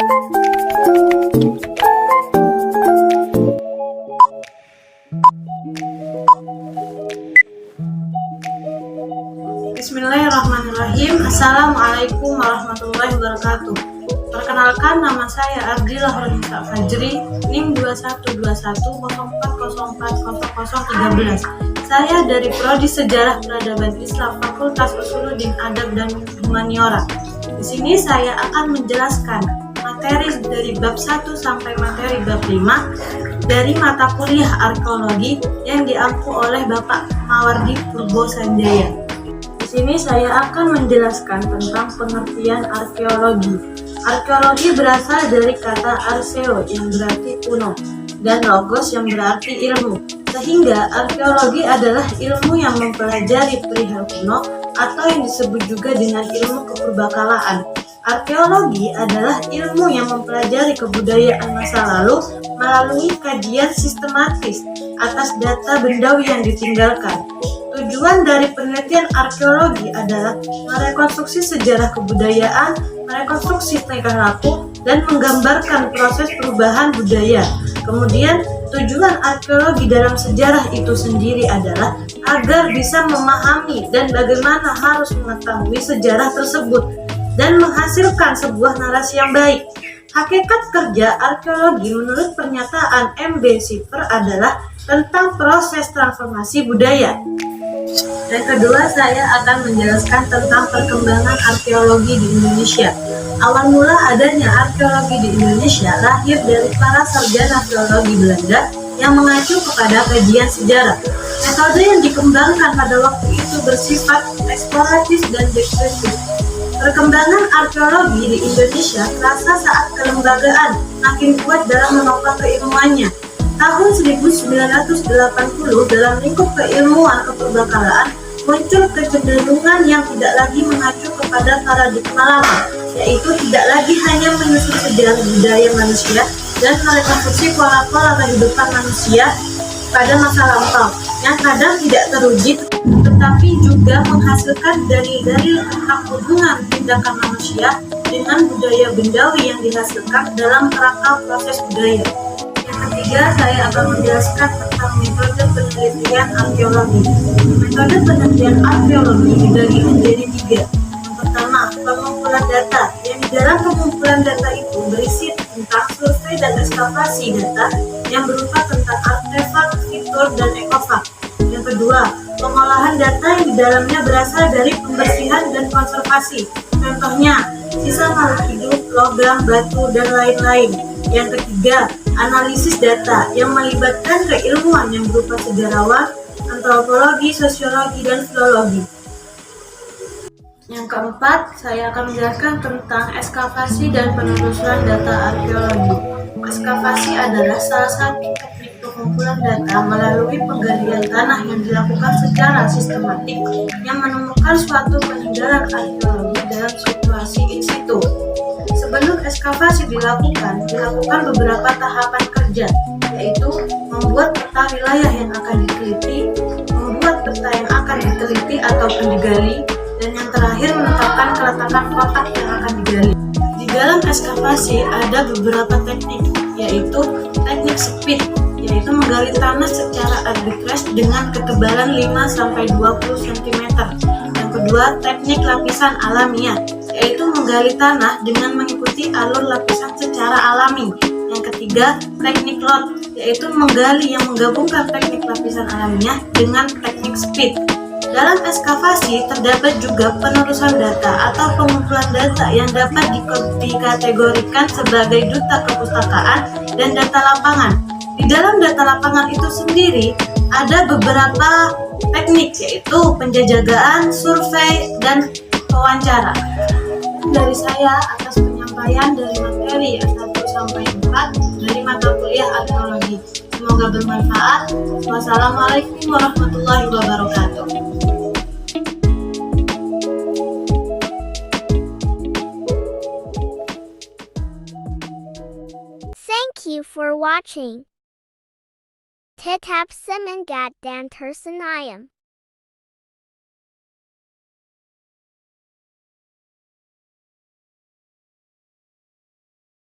Bismillahirrahmanirrahim. Assalamualaikum warahmatullahi wabarakatuh. Perkenalkan, nama saya Ardila Hornisa Fajri, NIM 212104040013. Saya dari Prodi Sejarah Peradaban Islam Fakultas Usuluddin Adab dan Humaniora. Di sini saya akan menjelaskan materi dari bab 1 sampai materi bab 5 dari mata kuliah arkeologi yang diampu oleh Bapak Mawardi Purbo Sanjaya. Di sini saya akan menjelaskan tentang pengertian arkeologi. Arkeologi berasal dari kata arseo yang berarti kuno dan logos yang berarti ilmu. Sehingga arkeologi adalah ilmu yang mempelajari perihal kuno atau yang disebut juga dengan ilmu kepurbakalaan. Arkeologi adalah ilmu yang mempelajari kebudayaan masa lalu melalui kajian sistematis atas data bendawi yang ditinggalkan. Tujuan dari penelitian arkeologi adalah merekonstruksi sejarah kebudayaan, merekonstruksi tingkah laku, dan menggambarkan proses perubahan budaya. Kemudian, tujuan arkeologi dalam sejarah itu sendiri adalah agar bisa memahami dan bagaimana harus mengetahui sejarah tersebut dan menghasilkan sebuah narasi yang baik. Hakikat kerja arkeologi menurut pernyataan M.B. Schiffer adalah tentang proses transformasi budaya. Yang kedua, saya akan menjelaskan tentang perkembangan arkeologi di Indonesia. Awal mula adanya arkeologi di Indonesia lahir dari para sarjana arkeologi Belanda yang mengacu kepada kajian sejarah. Metode yang dikembangkan pada waktu itu bersifat eksploratif dan deskriptif. Perkembangan arkeologi di Indonesia terasa saat kelembagaan makin kuat dalam menopang keilmuannya. Tahun 1980 dalam lingkup keilmuan kepurbakalaan muncul kecenderungan yang tidak lagi mengacu kepada paradigma lama, yaitu tidak lagi hanya menyusun sejarah budaya manusia dan merekonstruksi pola-pola kehidupan manusia pada masa lampau yang kadang tidak teruji, tetapi juga menghasilkan dalil-dalil tentang hubungan tindakan manusia dengan budaya bendawi yang dihasilkan dalam kerangka proses budaya. Yang ketiga, saya akan menjelaskan tentang metode penelitian arkeologi. Metode penelitian arkeologi dibagi menjadi 3. Yang pertama, pengumpulan data, yang di dalam pengumpulan data itu berisi tentang survei dan ekskavasi data yang berupa tentang artefak, fitur, dan ekofak. Yang kedua, pengolahan data yang di dalamnya berasal dari pembersihan dan konservasi. Contohnya, sisa makhluk hidup, logam, batu, dan lain-lain. Yang ketiga, analisis data yang melibatkan keilmuan yang berupa sejarawan, antropologi, sosiologi, dan filologi. Yang keempat, saya akan menjelaskan tentang ekskavasi dan penelusuran data arkeologi. Ekskavasi adalah salah satu teknik pengumpulan data melalui penggalian tanah yang dilakukan secara sistematik yang menemukan suatu peninggalan arkeologi dalam situasi in situ. Sebelum ekskavasi dilakukan beberapa tahapan kerja, yaitu membuat peta wilayah yang akan diteliti, membuat peta yang akan diteliti ataupun digali, dan yang terakhir menetapkan keletakan kotak yang akan digali. Di dalam ekskavasi ada beberapa teknik, yaitu teknik speed, yaitu menggali tanah secara arbitras dengan ketebalan 5-20 cm. Yang kedua, teknik lapisan alamiah, yaitu menggali tanah dengan mengikuti alur lapisan secara alami. Yang ketiga, teknik lot, yaitu menggali yang menggabungkan teknik lapisan alamiah dengan teknik speed. Dalam ekskavasi terdapat juga penelusuran data atau pengumpulan data yang dapat dikategorikan sebagai duta kepustakaan dan data lapangan. Di dalam data lapangan itu sendiri ada beberapa teknik, yaitu penjajagaan, survei, dan wawancara. Dari saya atas penyampaian dari materi 1 sampai 4 dari mata kuliah arkeologi. Semoga bermanfaat. Wassalamualaikum warahmatullahi wabarakatuh. Thank you for watching. Tetap semangat dan tersenyum.